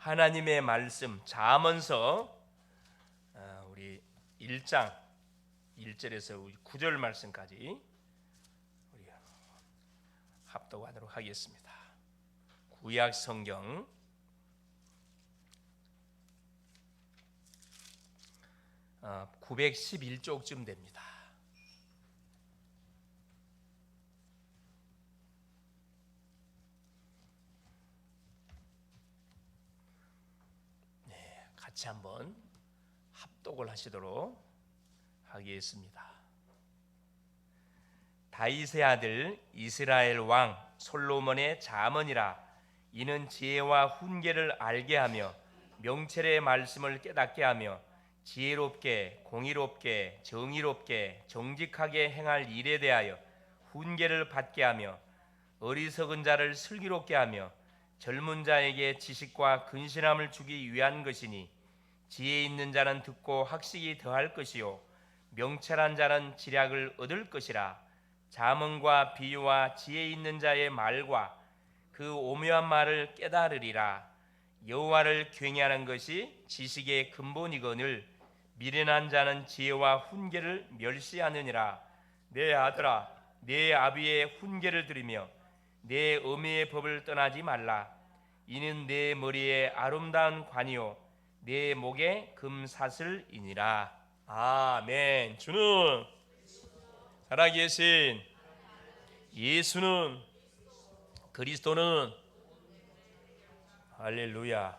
하나님의 말씀 잠언서 우리 1장 1절에서 9절 말씀까지 우리 합독하도록 하겠습니다. 구약 성경 911쪽쯤 됩니다. 같이 한번 합독을 하시도록 하겠습니다. 다윗의 아들 이스라엘 왕 솔로몬의 잠언이라. 이는 지혜와 훈계를 알게 하며 명철의 말씀을 깨닫게 하며 지혜롭게 공의롭게 정의롭게 정직하게 행할 일에 대하여 훈계를 받게 하며 어리석은 자를 슬기롭게 하며 젊은 자에게 지식과 근신함을 주기 위한 것이니, 지혜 있는 자는 듣고 학식이 더할 것이요 명철한 자는 지략을 얻을 것이라. 잠언과 비유와 지혜 있는 자의 말과 그 오묘한 말을 깨달으리라. 여호와를 경외하는 것이 지식의 근본이거늘 미련한 자는 지혜와 훈계를 멸시하느니라. 내 아들아, 내 아비의 훈계를 들으며 내 어미의 법을 떠나지 말라. 이는 내 머리에 아름다운 관이요 내 목에 금사슬이니라. 아멘. 주는 살아계신 예수는 그리스도는 할렐루야.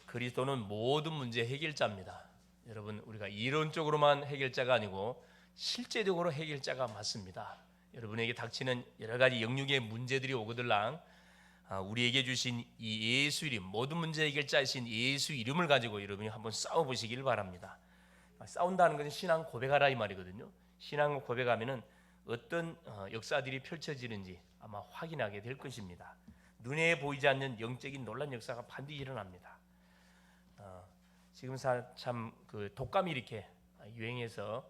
그리스도는 모든 문제 해결자입니다. 여러분, 우리가 이론적으로만 해결자가 아니고 실제적으로 해결자가 맞습니다. 여러분에게 닥치는 여러 가지 영육의 문제들이 오거들랑 우리에게 주신 이 예수 이름, 모든 문제 해결자이신 예수 이름을 가지고 여러분이 한번 싸워보시길 바랍니다. 싸운다는 것은 신앙 고백하라 이 말이거든요. 신앙 고백하면은 어떤 역사들이 펼쳐지는지 아마 확인하게 될 것입니다. 눈에 보이지 않는 영적인 놀란 역사가 반드시 일어납니다. 지금 참 그 독감이 이렇게 유행해서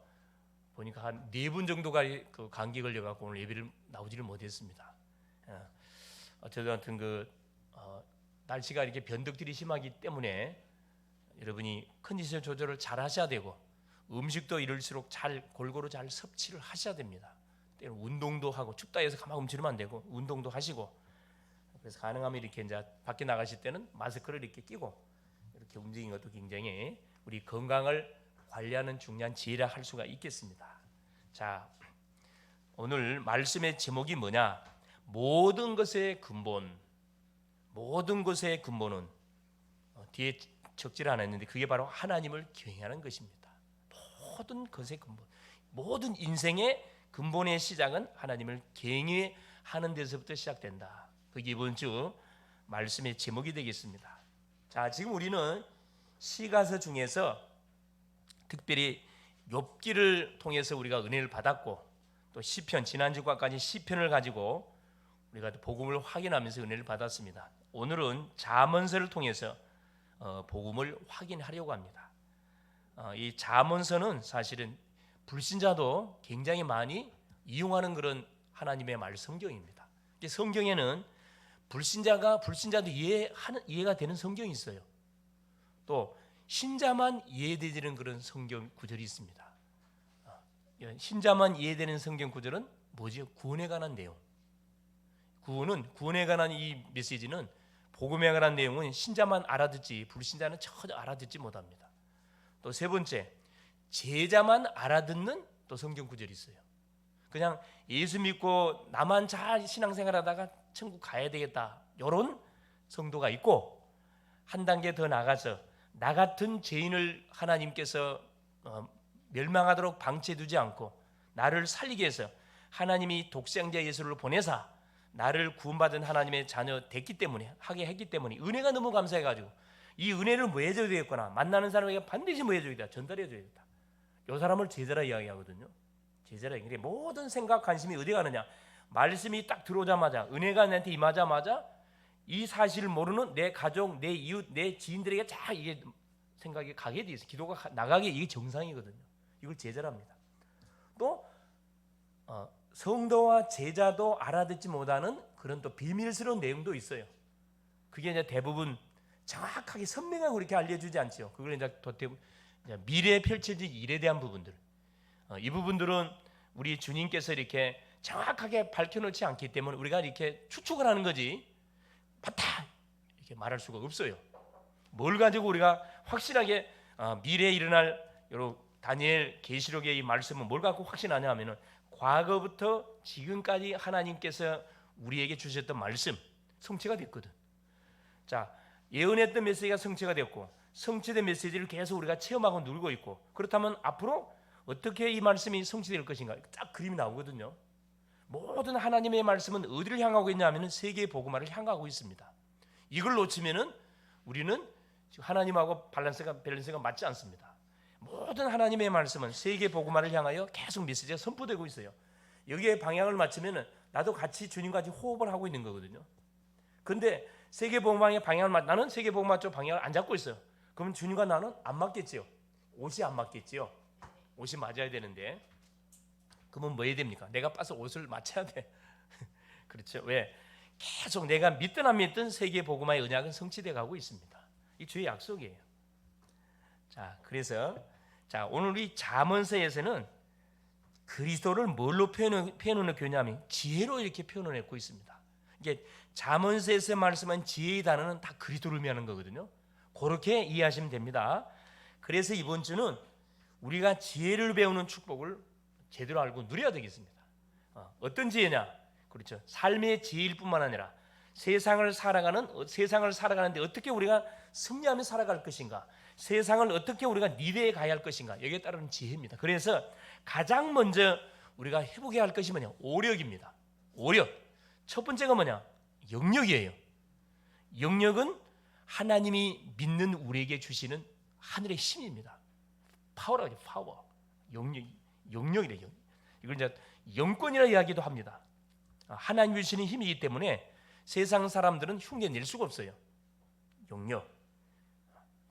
보니까 한 4분 정도가 그 감기 걸려갖고 오늘 예배를 나오지를 못했습니다. 어쨌든 날씨가 이렇게 변덕들이 심하기 때문에 여러분이 컨디션 조절을 잘 하셔야 되고, 음식도 이럴수록 골고루 잘 섭취를 하셔야 됩니다. 운동도 하고, 춥다 해서 가만 움츠리면 안 되고 운동도 하시고, 그래서 가능하면 이렇게 이제 밖에 나가실 때는 마스크를 이렇게 끼고 이렇게 움직이는 것도 굉장히 우리 건강을 관리하는 중요한 지혜라 할 수가 있겠습니다. 자, 오늘 말씀의 제목이 뭐냐? 모든 것의 근본. 모든 것의 근본은 뒤에 적지를 않았는데 그게 바로 하나님을 경외하는 것입니다. 모든 것의 근본, 모든 인생의 근본의 시작은 하나님을 경외하는 데서부터 시작된다. 그게 이번 주 말씀의 제목이 되겠습니다. 자, 지금 우리는 시가서 중에서 특별히 욥기를 통해서 우리가 은혜를 받았고, 또 시편, 지난주까지 시편을 가지고 우리가 복음을 확인하면서 은혜를 받았습니다. 오늘은 잠언서를 통해서 복음을 확인하려고 합니다. 이 잠언서는 사실은 불신자도 굉장히 많이 이용하는 그런 하나님의 말 성경입니다. 성경에는 불신자도 이해가 되는 성경이 있어요. 또 신자만 이해되는 그런 성경 구절이 있습니다. 신자만 이해되는 성경 구절은 뭐지? 구원에 관한 내용. 구원에 관한 이 메시지는, 복음에 관한 내용은 신자만 알아듣지 불신자는 전혀 알아듣지 못합니다. 또 세 번째, 제자만 알아듣는 또 성경 구절이 있어요. 그냥 예수 믿고 나만 잘 신앙생활하다가 천국 가야 되겠다, 이런 성도가 있고, 한 단계 더 나가서 나 같은 죄인을 하나님께서 멸망하도록 방치해두지 않고 나를 살리기 위해서 하나님이 독생자 예수를 보내사 나를 구원받은 하나님의 자녀 하게 했기 때문에 은혜가 너무 감사해가지고 이 은혜를 뭐 해줘야 되겠구나, 만나는 사람에게 반드시 뭐 해줘야겠다, 전달해줘야겠다, 이 사람을 제자라 이야기하거든요. 제자라. 그러니까 모든 생각 관심이 어디 가느냐, 말씀이 딱 들어오자마자, 은혜가 나한테 임하자마자 이 사실을 모르는 내 가족, 내 이웃, 내 지인들에게 다 이게 생각이 가게 돼 있어요. 기도가 나가게, 이게 정상이거든요. 이걸 제자랍니다. 또 성도와 제자도 알아듣지 못하는 그런 또 비밀스러운 내용도 있어요. 그게 이제 대부분 정확하게 선명하게 그렇게 알려주지 않죠. 그걸 이제 미래에 펼쳐질 일에 대한 부분들, 이 부분들은 우리 주님께서 이렇게 정확하게 밝혀놓지 않기 때문에 우리가 이렇게 추측을 하는 거지 맞다 이렇게 말할 수가 없어요. 뭘 가지고 우리가 확실하게 미래에 일어날 여러 다니엘 계시록의 이 말씀은 뭘 갖고 확신하냐 하면은 과거부터 지금까지 하나님께서 우리에게 주셨던 말씀 성취가 됐거든. 자, 예언했던 메시지가 성취가 됐고 성취된 메시지를 계속 우리가 체험하고 누리고 있고, 그렇다면 앞으로 어떻게 이 말씀이 성취될 것인가 딱 그림이 나오거든요. 모든 하나님의 말씀은 어디를 향하고 있냐 하면 세계의 복음화를 향하고 있습니다. 이걸 놓치면은 우리는 하나님하고 밸런스가 맞지 않습니다. 모든 하나님의 말씀은 세계 복음화를 향하여 계속 메시지가 선포되고 있어요. 여기에 방향을 맞추면은 나도 같이 주님과 같이 호흡을 하고 있는 거거든요. 근데 세계 복음화의 방향을 나는 세계 복음화 쪽 방향을 안 잡고 있어요. 그럼 주님과 나는 안 맞겠지요. 옷이 안 맞겠지요. 옷이 맞아야 되는데 그러면 뭐 해야 됩니까? 내가 빠서 옷을 맞춰야 돼. 그렇죠. 왜? 계속 내가 믿든 안 믿든 세계 복음화의 언약은 성취돼 가고 있습니다. 이 주의 약속이에요. 자, 그래서 오늘 우리 잠언서에서는 그리스도를 뭘로 표현을 했냐면 지혜로 이렇게 표현을 했고 있습니다. 이게 잠언서에서 말씀한 지혜의 단어는 다 그리스도를 의미하는 거거든요. 그렇게 이해하시면 됩니다. 그래서 이번 주는 우리가 지혜를 배우는 축복을 제대로 알고 누려야 되겠습니다. 어떤 지혜냐? 그렇죠. 삶의 지혜일 뿐만 아니라 세상을 살아가는데 어떻게 우리가 승리하며 살아갈 것인가, 세상을 어떻게 우리가 리드해 가야 할 것인가, 여기에 따르는 지혜입니다. 그래서 가장 먼저 우리가 회복해야 할 것이 뭐냐? 오력입니다. 오력. 첫 번째가 뭐냐? 영력이에요. 영력은 하나님이 믿는 우리에게 주시는 하늘의 힘입니다. 파워라고 하죠. 파워. 영력이래. 이걸 이제 영권이라 이야기도 합니다. 하나님 주시는 힘이기 때문에 세상 사람들은 흉내 낼 수가 없어요. 영력.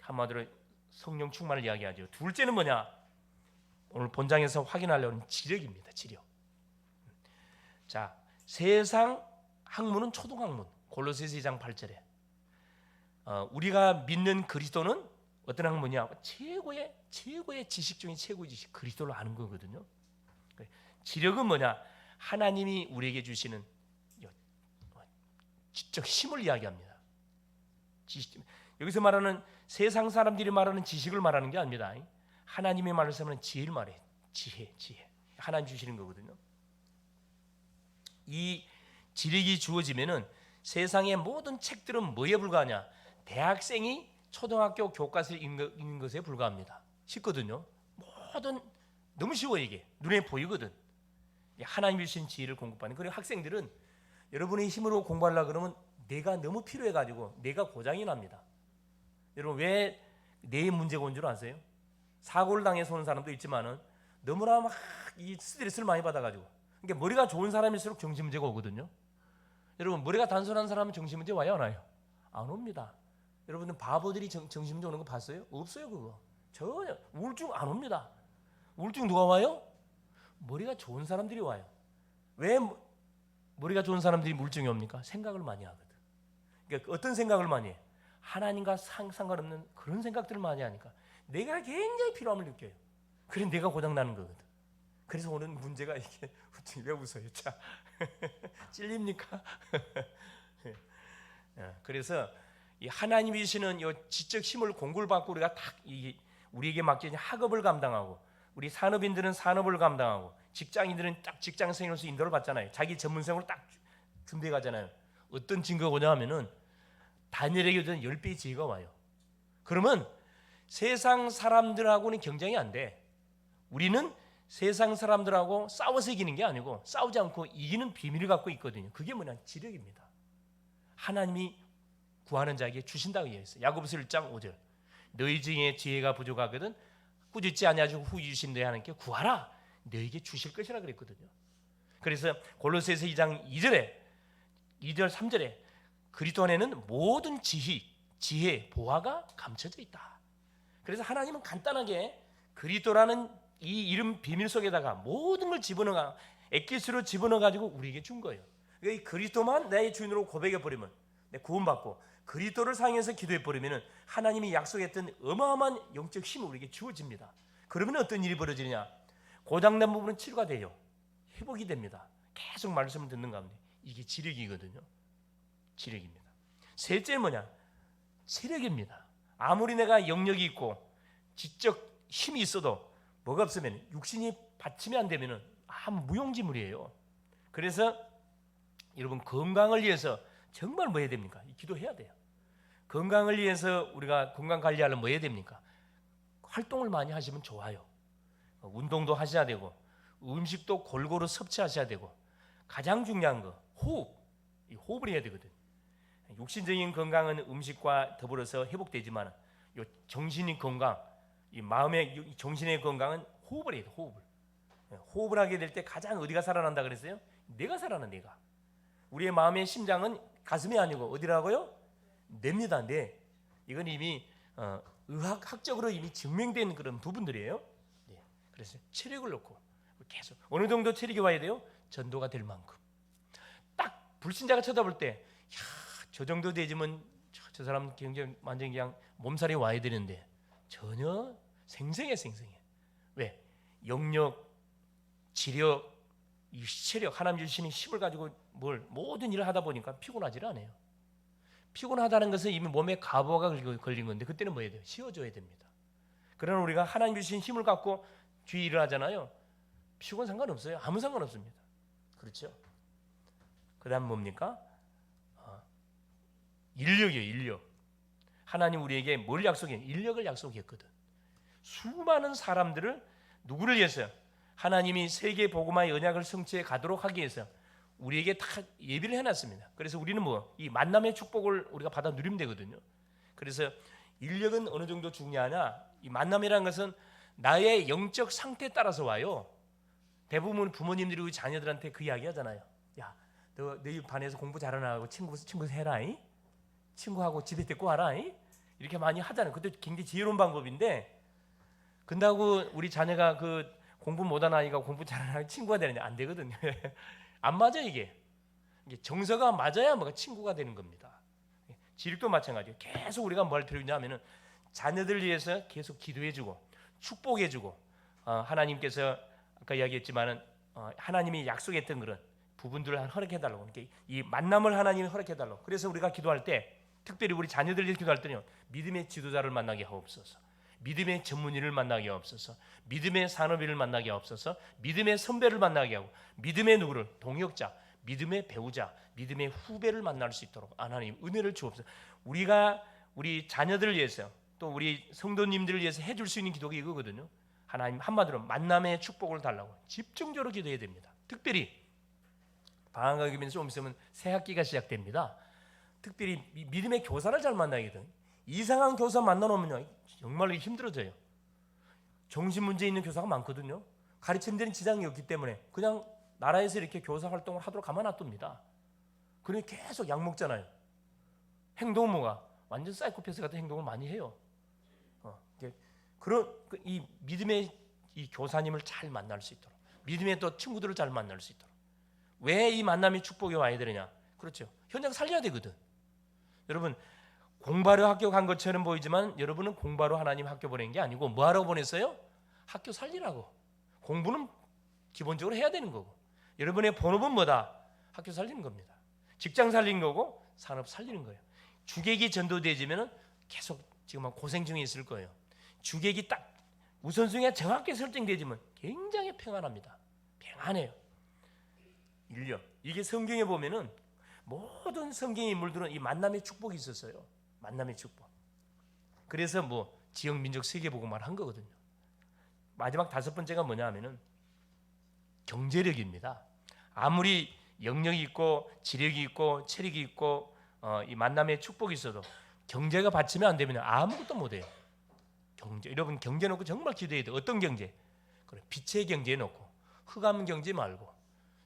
한마디로 성령 충만을 이야기하죠. 둘째는 뭐냐? 오늘 본장에서 확인하려는 지력입니다. 지력. 자, 세상 학문은 초등학문. 골로새서 2장 8절에 우리가 믿는 그리스도는 어떤 학문이야? 최고의 지식 중에 최고의 지식, 그리스도를 아는 거거든요. 지력은 뭐냐? 하나님이 우리에게 주시는 지적 힘을 이야기합니다. 여기서 말하는 세상 사람들이 말하는 지식을 말하는 게 아닙니다. 하나님의 말씀은 지혜를 말해요. 지혜. 하나님 주시는 거거든요. 이 지력이 주어지면은 세상의 모든 책들은 뭐에 불과하냐? 대학생이 초등학교 교과서를 읽는 것에 불과합니다. 쉽거든요. 너무 쉬워. 이게 눈에 보이거든. 하나님이 주신 지혜를 공급하는. 그리고 학생들은 여러분의 힘으로 공부하려고 그러면 내가 너무 필요해가지고 내가 고장이 납니다. 여러분 왜 뇌에 문제가 온 줄 아세요? 사고를 당해서 온 사람도 있지만은 너무나 막 이 스트레스를 많이 받아가지고, 그러니까 머리가 좋은 사람일수록 정신 문제가 오거든요. 여러분 머리가 단순한 사람은 정신 문제 와요, 안 와요? 안 옵니다. 여러분은 바보들이 정신 문제 오는 거 봤어요? 없어요. 그거 전혀. 우울증 안 옵니다. 우울증 누가 와요? 머리가 좋은 사람들이 와요. 왜 머리가 좋은 사람들이 우울증이 옵니까? 생각을 많이 하거든. 그러니까 어떤 생각을 많이 해? 하나님과 상관없는 그런 생각들을 많이 하니까 내가 굉장히 필요함을 느껴요. 그래 내가 고장나는 거거든. 그래서 오는 문제가 이게 왜 웃어요? 자, 찔립니까? 그래서 이 하나님이 주시는 이 지적 힘을 공부를 받고 우리가 딱 우리에게 맡겨진 학업을 감당하고, 우리 산업인들은 산업을 감당하고, 직장인들은 딱 직장생으로서 인도를 받잖아요. 자기 전문성으로 딱 준비해 가잖아요. 어떤 증거가 오냐 하면은 다니엘에게 주는 10배의 지혜가 와요. 그러면 세상 사람들하고는 경쟁이 안 돼. 우리는 세상 사람들하고 싸워서 이기는 게 아니고 싸우지 않고 이기는 비밀을 갖고 있거든요. 그게 뭐냐? 지력입니다. 하나님이 구하는 자에게 주신다고 얘기했어요. 야고보서 1장 5절. 너희 중에 지혜가 부족하거든 꾸짖지 아니하시고 후히 주신 너희 하나님께 구하라. 너희에게 주실 것이라 그랬거든요. 그래서 골로새서 2장 2절 3절에 그리스도 안에는 모든 지혜, 보화가 감춰져 있다. 그래서 하나님은 간단하게 그리스도라는 이 이름 비밀 속에다가 모든 걸 집어넣어, 엑기스로 집어넣어 가지고 우리에게 준 거예요. 이 그리스도만 내 주인으로 고백해 버리면 내 구원받고, 그리스도를 사용해서 기도해 버리면 하나님이 약속했던 어마어마한 영적 힘이 우리에게 주어집니다. 그러면 어떤 일이 벌어지냐? 고장난 부분은 치료가 돼요. 회복이 됩니다. 계속 말씀을 듣는 가운데 이게 지력이거든요. 지력입니다. 셋째는 뭐냐? 체력입니다. 아무리 내가 영역이 있고 지적 힘이 있어도 뭐가 없으면 육신이 받침이 안 되면 아무 무용지물이에요. 그래서 여러분 건강을 위해서 정말 뭐 해야 됩니까? 기도해야 돼요. 건강을 위해서 우리가 건강 관리하려면 뭐 해야 됩니까? 활동을 많이 하시면 좋아요. 운동도 하셔야 되고 음식도 골고루 섭취하셔야 되고 가장 중요한 거 호흡, 이 호흡을 해야 되거든. 육신적인 건강은 음식과 더불어서 회복되지만 요 정신의 건강, 이 마음의 정신의 건강은 호흡을 해야 돼. 호흡을 하게 될 때 가장 어디가 살아난다 그랬어요? 내가 살아나. 내가 우리의 마음의 심장은 가슴이 아니고 어디라고요? 뇌입니다. 뇌. 이건 이미 의학적으로 이미 증명된 그런 부분들이에요. 네. 그래서 체력을 놓고 계속 어느 정도 체력이 와야 돼요? 전도가 될 만큼. 딱 불신자가 쳐다볼 때, 저 정도 되지만 저 사람 굉장히 완전 그냥 몸살이 와야 되는데 전혀 생생해. 왜? 영력, 지력, 이 체력, 하나님 주시는 힘을 가지고 모든 일을 하다 보니까 피곤하지를 않아요. 피곤하다는 것은 이미 몸에 가부가 걸린 건데 그때는 뭐 해야 돼요? 쉬어줘야 됩니다. 그러나 우리가 하나님 주신 힘을 갖고 주의 일을 하잖아요. 피곤 상관없어요. 아무 상관없습니다. 그렇죠? 그 다음 뭡니까? 인력이에요. 인력. 하나님 우리에게 뭘 약속해요? 인력을 약속했거든. 수많은 사람들을 누구를 위해서요? 하나님이 세계 복음화의 언약을 성취해 가도록 하기 위해서 우리에게 다 예비를 해놨습니다. 그래서 우리는 이 만남의 축복을 우리가 받아 누리면 되거든요. 그래서 인력은 어느 정도 중요하냐? 이 만남이라는 것은 나의 영적 상태에 따라서 와요. 대부분 부모님들이 우리 자녀들한테 그 이야기 하잖아요. 야, 너희 반에서 공부 잘하나 하고 친구 해라. 친구하고 집에 데리고 와라. 이렇게 많이 하잖아요. 그것도 굉장히 지혜로운 방법인데 근다고 우리 자녀가 그 공부 못하는 아이가 공부 잘하는 친구가 되느냐? 안 되거든요. 안 맞아 이게 정서가 맞아야 뭐가 친구가 되는 겁니다. 지력도 마찬가지예요. 계속 우리가 뭘 필요 있냐면은 자녀들 위해서 계속 기도해주고 축복해주고 하나님께서 아까 이야기했지만은 하나님이 약속했던 그런 부분들을 허락해달라고. 이 만남을 하나님이 허락해달라고. 그래서 우리가 기도할 때 특별히 우리 자녀들 위해서 기도할 때는요, 믿음의 지도자를 만나게 하옵소서. 믿음의 전문의를 만나게 하옵소서. 믿음의 산업인을 만나게 하옵소서. 믿음의 선배를 만나게 하고 믿음의 누구를 동역자, 믿음의 배우자, 믿음의 후배를 만날 수 있도록 하나님 은혜를 주옵소서. 우리가 우리 자녀들을 위해서 또 우리 성도님들을 위해서 해줄 수 있는 기도가 이거거든요. 하나님 한마디로 만남의 축복을 달라고 집중적으로 기도해야 됩니다. 특별히 방학이면 좀 있으면 새 학기가 시작됩니다. 특별히 믿음의 교사를 잘 만나야 돼요. 이상한 교사 만나놓으면 정말 힘들어져요. 정신 문제 있는 교사가 많거든요. 가르치는 데는 지장이 없기 때문에 그냥 나라에서 이렇게 교사 활동을 하도록 가만 놔둡니다. 그러니 계속 약 먹잖아요. 행동은 뭐가 완전 사이코패스 같은 행동을 많이 해요. 그런 이 믿음의 이 교사님을 잘 만날 수 있도록, 믿음의 또 친구들을 잘 만날 수 있도록. 왜 이 만남이 축복이 와야 되느냐? 그렇죠. 현장 살려야 되거든. 여러분 공부하러 학교 간 것처럼 보이지만 여러분은 공부하러 하나님 학교 보낸 게 아니고 뭐하러 보냈어요? 학교 살리라고. 공부는 기본적으로 해야 되는 거고 여러분의 본업은 뭐다? 학교 살리는 겁니다. 직장 살리는 거고 산업 살리는 거예요. 주객이 전도되어지면 계속 지금 고생 중에 있을 거예요. 주객이 딱 우선순위가 정확히 설정되지만 굉장히 평안합니다. 평안해요. 인력. 이게 성경에 보면은 모든 성경의 인물들은 이 만남의 축복이 있었어요. 만남의 축복. 그래서 지역 민족 세계복음화를 한 거거든요. 마지막 다섯 번째가 뭐냐 하면은 경제력입니다. 아무리 영역이 있고 지력이 있고 체력이 있고 이 만남의 축복이 있어도 경제가 받치면 안 되면 아무것도 못 해요. 경제. 여러분 경제 놓고 정말 기도해야 돼요. 어떤 경제? 그래, 빛의 경제 놓고 흑암 경제 말고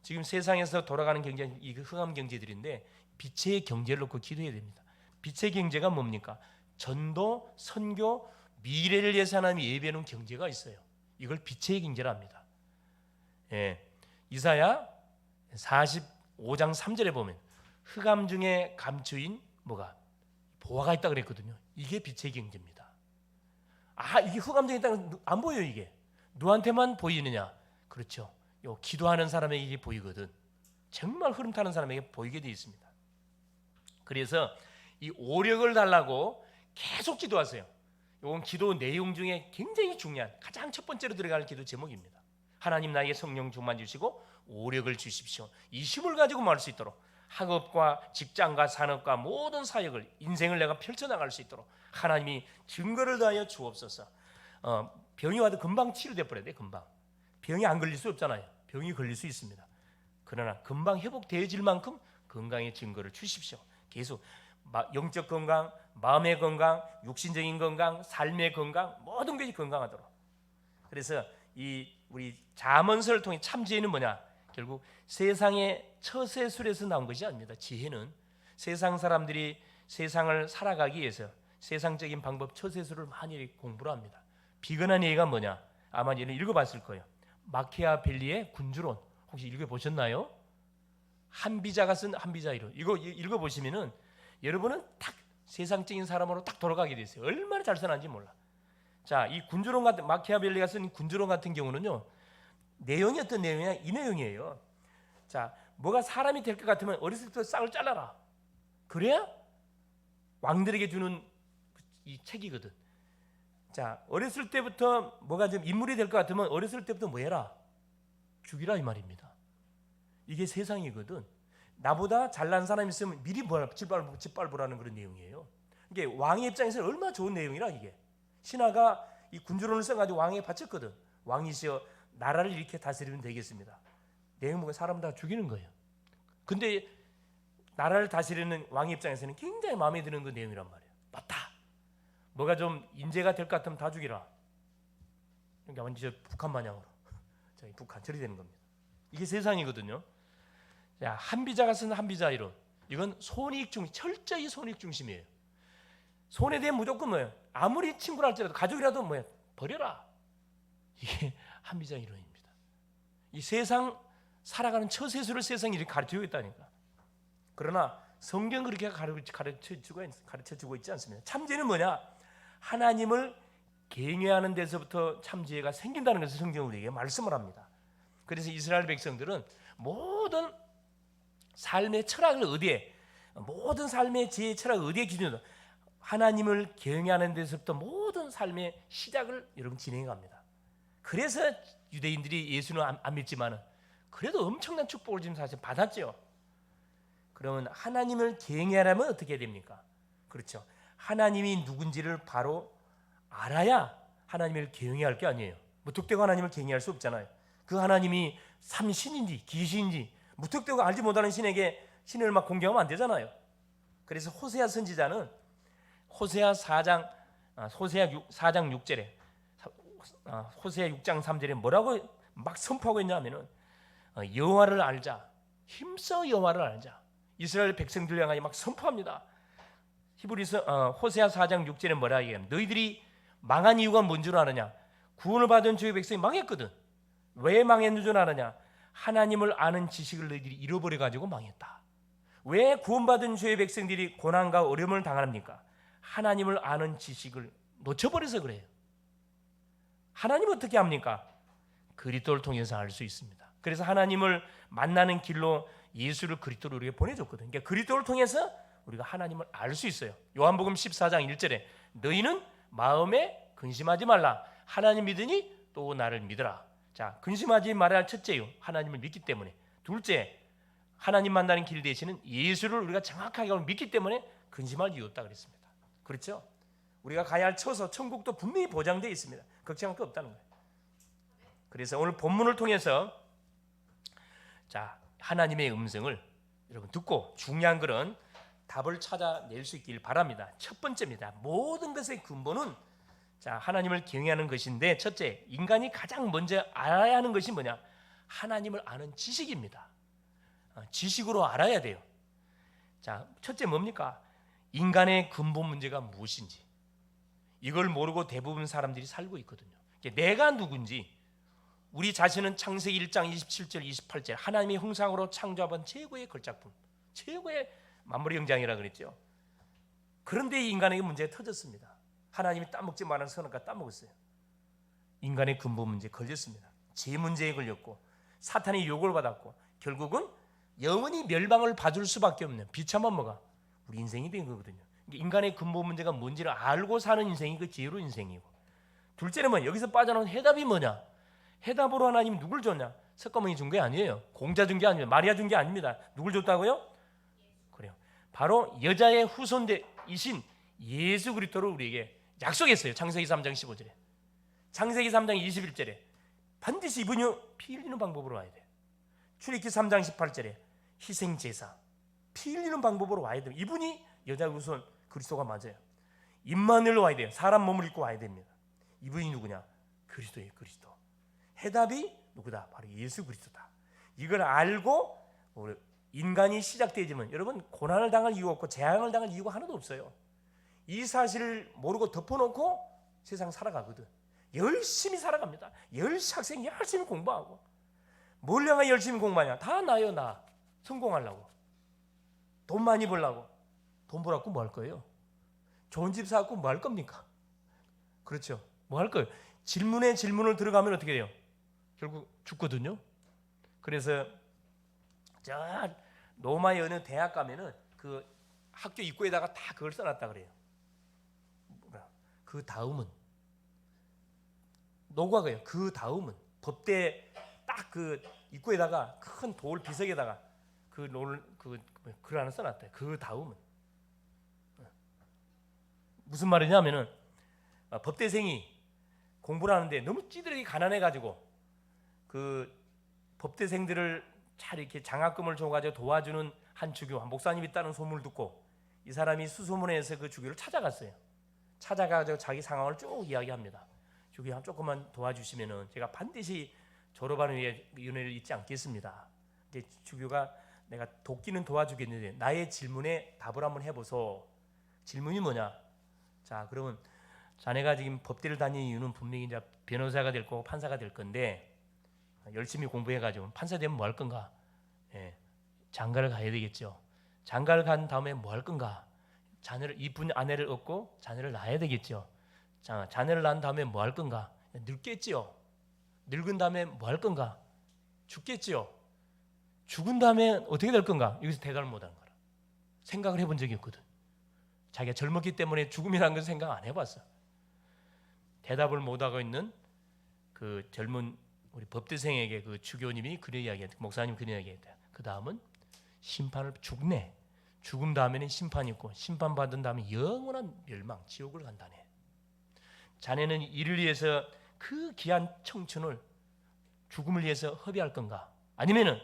지금 세상에서 돌아가는 경제 이 흑암 경제들인데 빛의 경제를 놓고 기도해야 됩니다. 빛의 경제가 뭡니까? 전도, 선교, 미래를 위해서 하나님이 예배하는 경제가 있어요. 이걸 빛의 경제라 합니다. 예, 이사야 45장 3절에 보면 흑암 중에 감추인 뭐가? 보화가 있다 그랬거든요. 이게 빛의 경제입니다. 이게 흑암정이 있다는 안 보여요. 이게 누구한테만 보이느냐? 그렇죠. 요 기도하는 사람에게 이게 보이거든. 정말 흐름 타는 사람에게 보이게 되어 있습니다. 그래서 이 오력을 달라고 계속 기도하세요. 이건 기도 내용 중에 굉장히 중요한 가장 첫 번째로 들어가는 기도 제목입니다. 하나님 나에게 성령 충만 주시고 오력을 주십시오. 이 힘을 가지고 말할 수 있도록 학업과 직장과 산업과 모든 사역을 인생을 내가 펼쳐나갈 수 있도록 하나님이 증거를 다하여 주옵소서. 병이 와도 금방 치료돼 버려야 돼. 금방 병이 안 걸릴 수 없잖아요. 병이 걸릴 수 있습니다. 그러나 금방 회복되어질 만큼 건강의 증거를 주십시오. 계속 영적 건강, 마음의 건강, 육신적인 건강, 삶의 건강, 모든 것이 건강하도록. 그래서 이 우리 잠언서를 통해 참 지혜는 뭐냐? 결국 세상의 처세술에서 나온 것이 아닙니다. 지혜는 세상 사람들이 세상을 살아가기 위해서 세상적인 방법 처세술을 많이 공부를 합니다. 비근한 예가 뭐냐? 아마 얘는 읽어봤을 거예요. 마키아벨리의 군주론 혹시 읽어보셨나요? 한비자가 쓴 한비자이론. 이거 읽어보시면은 여러분은 딱 세상적인 사람으로 딱 돌아가게 됐어요. 얼마나 잘 써놨는지 몰라. 자, 이 군주론 같은 마키아벨리가 쓴 군주론 같은 경우는요, 내용이 어떤 내용이냐? 이 내용이에요. 자, 뭐가 사람이 될 것 같으면 어렸을 때부터 싹을 잘라라. 그래야 왕들에게 주는 이 책이거든. 자, 어렸을 때부터 뭐가 좀 인물이 될 것 같으면 어렸을 때부터 뭐 해라? 죽이라 이 말입니다. 이게 세상이거든. 나보다 잘난 사람이 있으면 미리 짓밟으라는 그런 내용이에요. 이게 왕의 입장에서 얼마나 좋은 내용이라. 이게 신하가 이 군주론을 써가지고 왕에게 바쳤거든. 왕이시여 나라를 이렇게 다스리면 되겠습니다. 내용 보고 사람 다 죽이는 거예요. 근데 나라를 다스리는 왕의 입장에서는 굉장히 마음에 드는 그 내용이란 말이에요. 맞다. 뭐가 좀 인재가 될 것 같으면 다 죽이라. 그러니까 완전 북한 마냥으로 저희 북한 처리되는 겁니다. 이게 세상이거든요. 자, 한비자가 쓴 한비자 이론. 이건 손익 중심, 철저히 손익 중심이에요. 손에 대한 무조건 뭐예요? 아무리 친구라 할지라도 가족이라도 뭐예요? 버려라. 이게 한비자 이론입니다. 이 세상 살아가는 처세술을 세상이 이렇게 가르치고 있다니까. 그러나 성경 그렇게 가르쳐주고 있지 않습니다. 참지혜는 뭐냐? 하나님을 경외하는 데서부터 참지혜가 생긴다는 것을 성경은 우리에게 말씀을 합니다. 그래서 이스라엘 백성들은 모든 삶의 철학을 어디에, 모든 삶의 지혜의 철학을 어디에 기준으로 하나님을 경외하는 데서부터 모든 삶의 시작을 여러분 진행합니다. 그래서 유대인들이 예수는 안 믿지만은 그래도 엄청난 축복을 지금 사실 받았죠. 그러면 하나님을 경외하려면 어떻게 해야 됩니까? 그렇죠. 하나님이 누군지를 바로 알아야 하나님을 경외할 게 아니에요. 무턱대고 하나님을 경외할 수 없잖아요. 그 하나님이 삼신인지 귀신인지 무턱대고 알지 못하는 신에게 신을 막 공경하면 안 되잖아요. 그래서 호세아 선지자는 호세아 4장 6절에 호세아 6장 3절에 뭐라고 막 선포하고 있냐면은 여호와를 알자. 힘써 여호와를 알자. 이스라엘 백성들 향하여 막 선포합니다. 히브리서 호세아 4장 6절에 뭐라 얘기해요? 너희들이 망한 이유가 뭔 줄 아느냐? 구원을 받은 주의 백성이 망했거든. 왜 망했는 줄 아느냐? 하나님을 아는 지식을 너희들이 잃어버려 가지고 망했다. 왜 구원받은 주의 백성들이 고난과 어려움을 당합니까? 하나님을 아는 지식을 놓쳐버려서 그래요. 하나님 어떻게 합니까? 그리스도를 통해서 알 수 있습니다. 그래서 하나님을 만나는 길로 예수를 그리스도로 우리에게 보내줬거든요. 그러니까 그리스도를 통해서 우리가 하나님을 알 수 있어요. 요한복음 14장 1절에 너희는 마음에 근심하지 말라. 하나님 믿으니 또 나를 믿으라. 자, 근심하지 말아야 할 첫째요. 하나님을 믿기 때문에. 둘째, 하나님 만나는 길 대신은 예수를 우리가 정확하게 믿기 때문에 근심할 이유 없다 그랬습니다. 그렇죠? 우리가 가야 할 처소, 천국도 분명히 보장되어 있습니다. 걱정할 거 없다는 거예요. 그래서 오늘 본문을 통해서 자, 하나님의 음성을 여러분 듣고 중요한 것은 답을 찾아낼 수 있길 바랍니다. 첫 번째입니다. 모든 것의 근본은 자, 하나님을 경외하는 것인데 첫째, 인간이 가장 먼저 알아야 하는 것이 뭐냐? 하나님을 아는 지식입니다. 지식으로 알아야 돼요. 자, 첫째 뭡니까? 인간의 근본 문제가 무엇인지. 이걸 모르고 대부분 사람들이 살고 있거든요. 내가 누군지, 우리 자신은 창세기 1장 27절 28절 하나님의 형상으로 창조한 최고의 걸작품, 최고의 만물의 영장이라 그랬죠. 그런데 이 인간에게 문제가 터졌습니다. 하나님이 따먹지 말라는 선악과 따먹었어요. 인간의 근본 문제에 걸렸습니다. 죄 문제에 걸렸고 사탄의 욕을 받았고 결국은 영원히 멸망을 봐줄 수밖에 없는 비참한 뭐가 우리 인생이 된 거거든요. 인간의 근본 문제가 뭔지를 알고 사는 인생이 그 지혜로운 인생이고, 둘째는 뭐냐, 여기서 빠져나온 해답이 뭐냐, 해답으로 하나님이 누굴 줬냐, 석가모니 준 게 아니에요. 공자 준 게 아니에요. 마리아 준 게 아닙니다. 누굴 줬다고요? 그래요. 바로 여자의 후손이신 예수 그리스도를 우리에게 약속했어요. 창세기 3장 15절에, 창세기 3장 21절에 반드시 이분이 피 흘리는 방법으로 와야 돼요. 출애굽기 3장 18절에 희생제사, 피 흘리는 방법으로 와야 돼요. 이분이 여자의 후손 그리스도가 맞아요. 임마누엘로 와야 돼요. 사람 몸을 입고 와야 됩니다. 이분이 누구냐? 그리스도예요. 그리스도. 해답이 누구다? 바로 예수 그리스도다. 이걸 알고 인간이 시작되지만 여러분 고난을 당할 이유가 없고 재앙을 당할 이유가 하나도 없어요. 이 사실을 모르고 덮어놓고 세상 살아가거든. 열심히 살아갑니다. 학생이 열심히 공부하고, 뭘 향해 열심히 공부하냐? 다 나요. 나 성공하려고, 돈 많이 벌려고. 돈 벌었고 뭐 할 거예요? 좋은 집 사갖고 뭐 할 겁니까? 그렇죠. 뭐 할 거예요? 질문에 질문을 들어가면 어떻게 돼요? 결국 죽거든요. 그래서 저 로마의 어느 대학 가면은 그 학교 입구에다가 다 그걸 써놨다 그래요. 그 다음은 노과가요. 그 다음은 법대 딱 그 입구에다가 큰 돌 비석에다가 글 하나 써놨다. 그 다음은 무슨 말이냐면은 법대생이 공부를 하는데 너무 찌들이 가난해가지고 그 법대생들을 잘 이렇게 장학금을 줘가지고 도와주는 한 주교, 한 목사님이 있다는 소문을 듣고 이 사람이 수소문해서 그 주교를 찾아갔어요. 찾아가서 자기 상황을 쭉 이야기합니다. 주교 조금만 도와주시면은 제가 반드시 졸업하는 후에 은혜를 잊지 않겠습니다. 이제 주교가 내가 돕기는 도와주겠는데 나의 질문에 답을 한번 해보소. 질문이 뭐냐? 자, 그러면 자네가 지금 법대를 다니는 이유는 분명히 이제 변호사가 될 거고 판사가 될 건데 열심히 공부해가지고 판사 되면 뭐 할 건가? 예, 장가를 가야 되겠죠. 장가를 간 다음에 뭐 할 건가? 이쁜 아내를 얻고 자녀를 낳아야 되겠죠. 자, 자녀를 낳은 다음에 뭐 할 건가? 늙겠지요. 늙은 다음에 뭐 할 건가? 죽겠지요. 죽은 다음에 어떻게 될 건가? 여기서 대답을 못하는 거라. 생각을 해본 적이 없거든. 자기가 젊었기 때문에 죽음이라는 건 생각 안 해봤어. 대답을 못하고 있는 그 젊은 우리 법대생에게 그 주교님이 그런 이야기했다. 목사님 그런 이야기했다. 그 다음은 심판을 죽네. 죽음 다음에는 심판이 있고 심판 받은 다음에 영원한 멸망, 지옥을 간다네. 자네는 이를 위해서 그 귀한 청춘을 죽음을 위해서 허비할 건가? 아니면은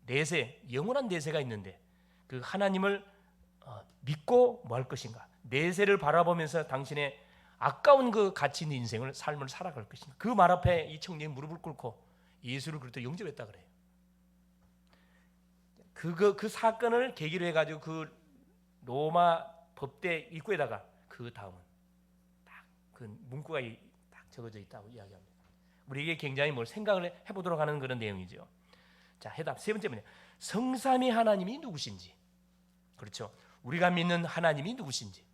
내세, 영원한 내세가 있는데 그 하나님을 믿고 뭐 할 것인가? 내세를 바라보면서 당신의 아까운 그 가치 있는 인생을 삶을 살아갈 것인가? 그 말 앞에 이 청년이 무릎을 꿇고 예수를 그리스도 영접했다 그래요. 그 사건을 계기로 해가지고 그 로마 법대 입구에다가 그 다음은 딱 그 문구가 딱 적어져 있다고 이야기합니다. 우리에게 굉장히 뭘 생각을 해보도록 하는 그런 내용이죠. 자, 해답 세 번째 뭐냐? 성삼위 하나님이 누구신지. 그렇죠. 우리가 믿는 하나님이 누구신지.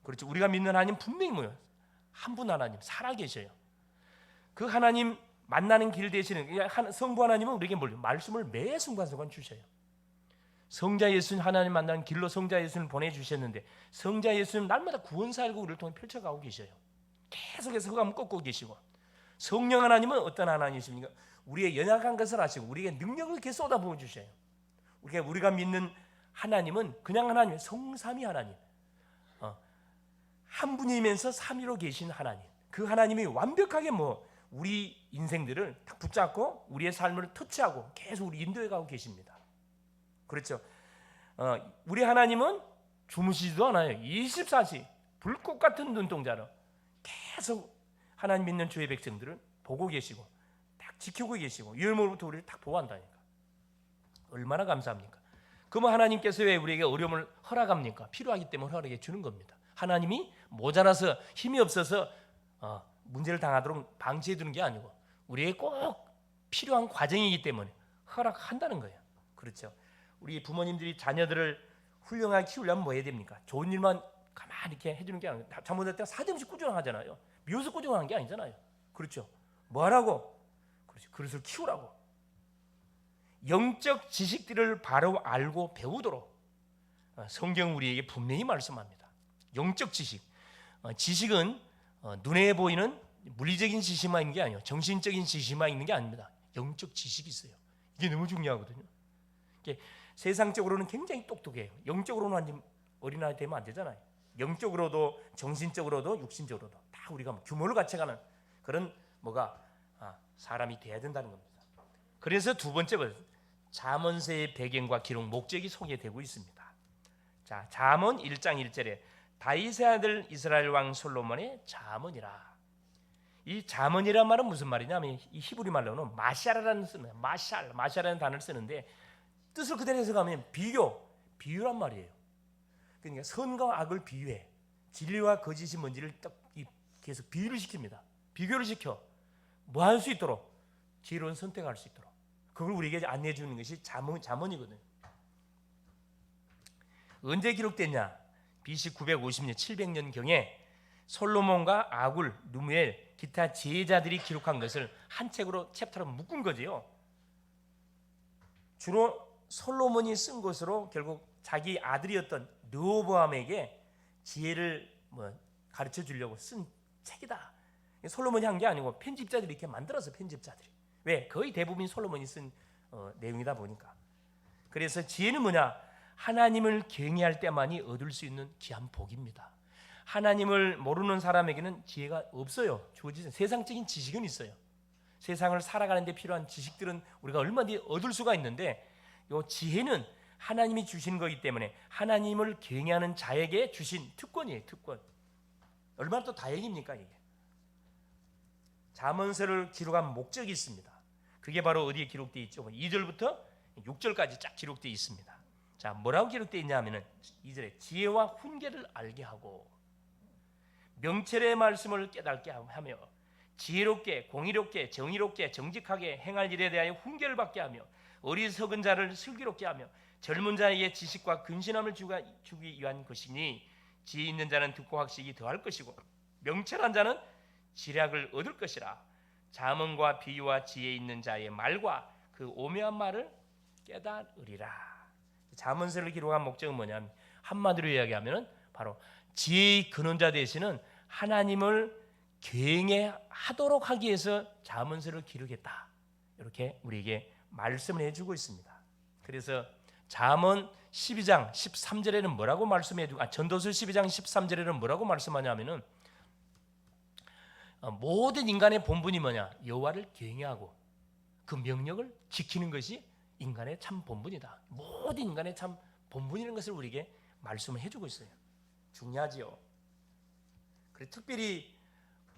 그렇죠. 우리가 믿는 하나님 분명히 뭐예요? 한 분 하나님 살아계셔요. 그 하나님 만나는 길 되시는 성부 하나님은 우리에게 뭘 말씀을 매 순간순간 주셔요. 성자 예수님 하나님 만나는 길로 성자 예수님을 보내주셨는데 성자 예수님 날마다 구원사역을 우리를 통해 펼쳐가고 계셔요. 계속해서 흑암을 꺾고 계시고, 성령 하나님은 어떤 하나님이십니까? 우리의 연약한 것을 아시고 우리에게 능력을 이렇게 쏟아부어 주셔요. 우리가 믿는 하나님은 그냥 하나님, 성삼위 하나님, 한 분이면서 삼위로 계신 하나님. 그 하나님이 완벽하게 우리 인생들을 딱 붙잡고 우리의 삶을 터치하고 계속 우리 인도해가고 계십니다. 그렇죠. 우리 하나님은 주무시지도 않아요. 24시 불꽃 같은 눈동자로 계속 하나님 믿는 주의 백성들을 보고 계시고 딱 지키고 계시고 유혈모로부터 우리를 딱 보호한다니까. 얼마나 감사합니까? 그러면 하나님께서 왜 우리에게 어려움을 허락합니까? 필요하기 때문에 허락해 주는 겁니다. 하나님이 모자라서 힘이 없어서 문제를 당하도록 방치해 두는 게 아니고 우리에게 꼭 필요한 과정이기 때문에 허락한다는 거예요. 그렇죠. 우리 부모님들이 자녀들을 훌륭하게 키우려면 뭐 해야 됩니까? 좋은 일만 가만히 이렇게 해주는 게 아니라 잘못할 때 사정없이 꾸준하잖아요. 미워서 꾸준한 게 아니잖아요. 그렇죠? 뭐 하라고? 그렇죠. 그릇을 키우라고. 영적 지식들을 바로 알고 배우도록 성경 우리에게 분명히 말씀합니다. 영적 지식. 지식은 눈에 보이는 물리적인 지식만 있는 게 아니에요. 정신적인 지식만 있는 게 아닙니다. 영적 지식이 있어요. 이게 너무 중요하거든요. 이게 세상적으로는 굉장히 똑똑해요. 영적으로는 완전 어린아이 되면 안 되잖아요. 영적으로도 정신적으로도 육신적으로도 다 우리가 규모를 갖춰가는 그런 사람이 돼야 된다는 겁니다. 그래서 두 번째 잠언서의 배경과 기록 목적이 소개되고 있습니다. 자, 잠언 1장 1절에 다윗의 아들 이스라엘 왕 솔로몬의 잠언이라. 이 잠언이란 말은 무슨 말이냐면 이 히브리 말로는 마샬이라는 쓰는 마샬이라는 단어를 쓰는데 뜻을 그대로 해석하면 비유란 말이에요. 그러니까 선과 악을 비유해 진리와 거짓이 뭔지를 딱 계속 비유를 시킵니다. 비교를 시켜 뭐 할 수 있도록 지혜로운 선택할 수 있도록 그걸 우리에게 안내해 주는 것이 잠언이거든요. 언제 기록됐냐? BC 950년 700년 경에 솔로몬과 아굴, 누무엘, 기타 지혜자들이 기록한 것을 한 책으로 챕터로 묶은 거지요. 주로 솔로몬이 쓴 것으로 결국 자기 아들이었던 르호보암에게 지혜를 가르쳐 주려고 쓴 책이다. 솔로몬이 한 게 아니고 편집자들이 이렇게 만들어서 편집자들이. 왜? 거의 대부분 솔로몬이 쓴 내용이다 보니까. 그래서 지혜는 뭐냐? 하나님을 경외할 때만이 얻을 수 있는 귀한 복입니다. 하나님을 모르는 사람에게는 지혜가 없어요. 주어지는 세상적인 지식은 있어요. 세상을 살아가는 데 필요한 지식들은 우리가 얼마든지 얻을 수가 있는데 이 지혜는 하나님이 주신 거기 때문에 하나님을 경외하는 자에게 주신 특권이에요. 특권. 얼마나 또 다행입니까 이게. 잠언서를 기록한 목적이 있습니다. 그게 바로 어디에 기록되어 있죠? 2절부터 6절까지 쫙 기록되어 있습니다. 자, 뭐라고 기록되어 있냐면은 2절에 지혜와 훈계를 알게 하고 명철의 말씀을 깨닫게 하며 지혜롭게 공의롭게 정의롭게 정직하게 행할 일에 대하여 훈계를 받게 하며 어리석은 자를 슬기롭게 하며 젊은 자에게 지식과 근신함을 주기 위한 것이니 지혜 있는 자는 듣고 학식이 더할 것이고 명철한 자는 지략을 얻을 것이라. 잠언과 비유와 지혜 있는 자의 말과 그 오묘한 말을 깨달으리라. 잠언서를 기록한 목적은 뭐냐면 한마디로 이야기하면 바로 지혜의 근원자 되시는 하나님을 경외하도록 하기 위해서 잠언서를 기록했다. 이렇게 우리에게 말씀을 해주고 있습니다. 그래서 잠언 12장 13절에는 뭐라고 말씀해주고 전도서 12장 13절에는 뭐라고 말씀하냐면은 모든 인간의 본분이 뭐냐? 여호와를 경외하고 그 명령을 지키는 것이 인간의 참 본분이다. 모든 인간의 참 본분이라는 것을 우리에게 말씀을 해주고 있어요. 중요하지요. 그래서 특별히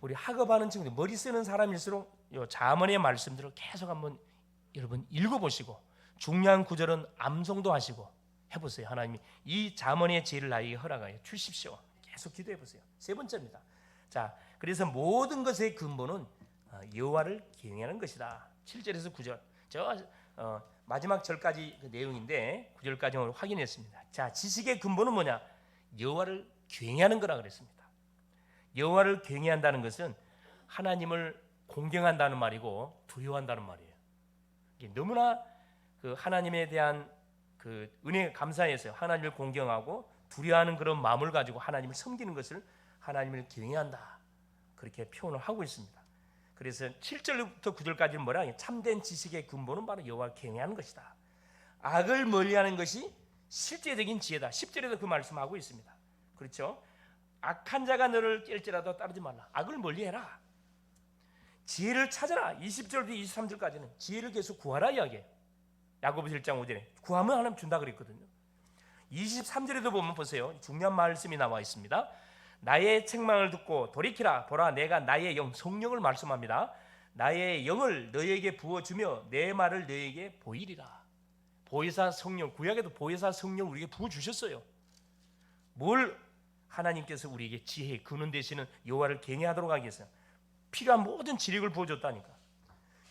우리 학업하는 친구들, 머리 쓰는 사람일수록 이 잠언의 말씀들을 계속 한번 여러분 읽어보시고 중요한 구절은 암송도 하시고 해보세요. 하나님이 이 잠언의 지혜를 나에게 허락하여 주십시오. 계속 기도해보세요. 세 번째입니다. 자, 그래서 모든 것의 근본은 여호와를 경외하는 것이다. 7절에서 9절 마지막 절까지 그 내용인데 9절까지 확인했습니다. 자, 지식의 근본은 뭐냐? 여호와를 경외하는 거라 그랬습니다. 여호와를 경외한다는 것은 하나님을 공경한다는 말이고 두려워한다는 말이에요. 이게 너무나 그 하나님에 대한 그 은혜에 감사해서 하나님을 공경하고 두려워하는 그런 마음을 가지고 하나님을 섬기는 것을 하나님을 경외한다. 그렇게 표현을 하고 있습니다. 그래서 7절부터 9절까지는 뭐라? 참된 지식의 근본은 바로 여호와를 경외하는 것이다. 악을 멀리하는 것이 실제적인 지혜다. 10절에도 그 말씀하고 있습니다. 그렇죠? 악한 자가 너를 깰지라도 따르지 말라. 악을 멀리해라. 지혜를 찾아라. 20절부터 23절까지는 지혜를 계속 구하라 이야기해요. 야고보서 1장 5절에 구하면 하나님 준다 그랬거든요. 23절에도 보면 보세요. 중요한 말씀이 나와 있습니다. 나의 책망을 듣고 돌이키라. 보라, 내가 나의 영, 성령을 말씀합니다. 나의 영을 너에게 부어주며 내 말을 너에게 보이리라. 보혜사 성령, 구약에도 보혜사 성령 우리에게 부어주셨어요. 뭘 하나님께서 우리에게 지혜, 근원 되시는 여호와를 경외하도록 하기 위해서 필요한 모든 지력을 부어줬다니까.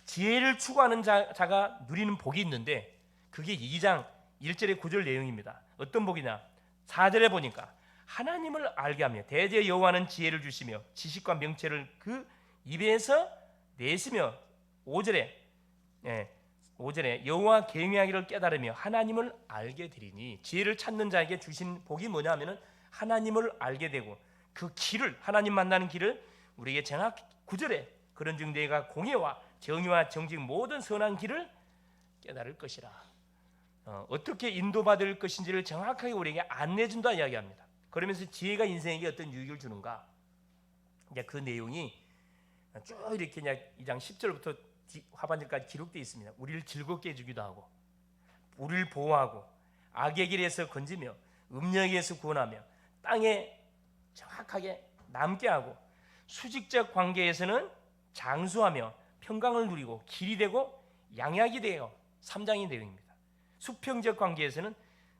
지혜를 추구하는 자가 누리는 복이 있는데 그게 2장 1절의 9절 내용입니다. 어떤 복이냐? 4절에 보니까 하나님을 알게 하며 대제 여호와는 지혜를 주시며 지식과 명철을 그 입에서 내시며 5절에 예, 5절에 여호와 경외하기를 깨달으며 하나님을 알게 되리니 지혜를 찾는 자에게 주신 복이 뭐냐면은 하나님을 알게 되고 그 길을 하나님 만나는 길을 우리에게 정확히 9절에 그런즉 내가 공의와 정의와 정직 모든 선한 길을 깨달을 것이라. 어떻게 인도받을 것인지를 정확하게 우리에게 안내준다 이야기합니다. 그러면서 지혜가 인생에게 어떤 유익을 주는가? 이제 그 내용이 쭉 이렇게 그냥 2장 10절부터 하반절까지 기록되어 있습니다. 우리를 즐겁게 해주기도 하고, 우리를 보호하고, 악의 길에서 건지며, 음령에서 구원하며, 땅에 정확하게 남게 하고, 수직적 관계에서는 장수하며 평강을 누리고 길이 되고 양약이 되어 3장의 내용입니다. 수평적 관계에서는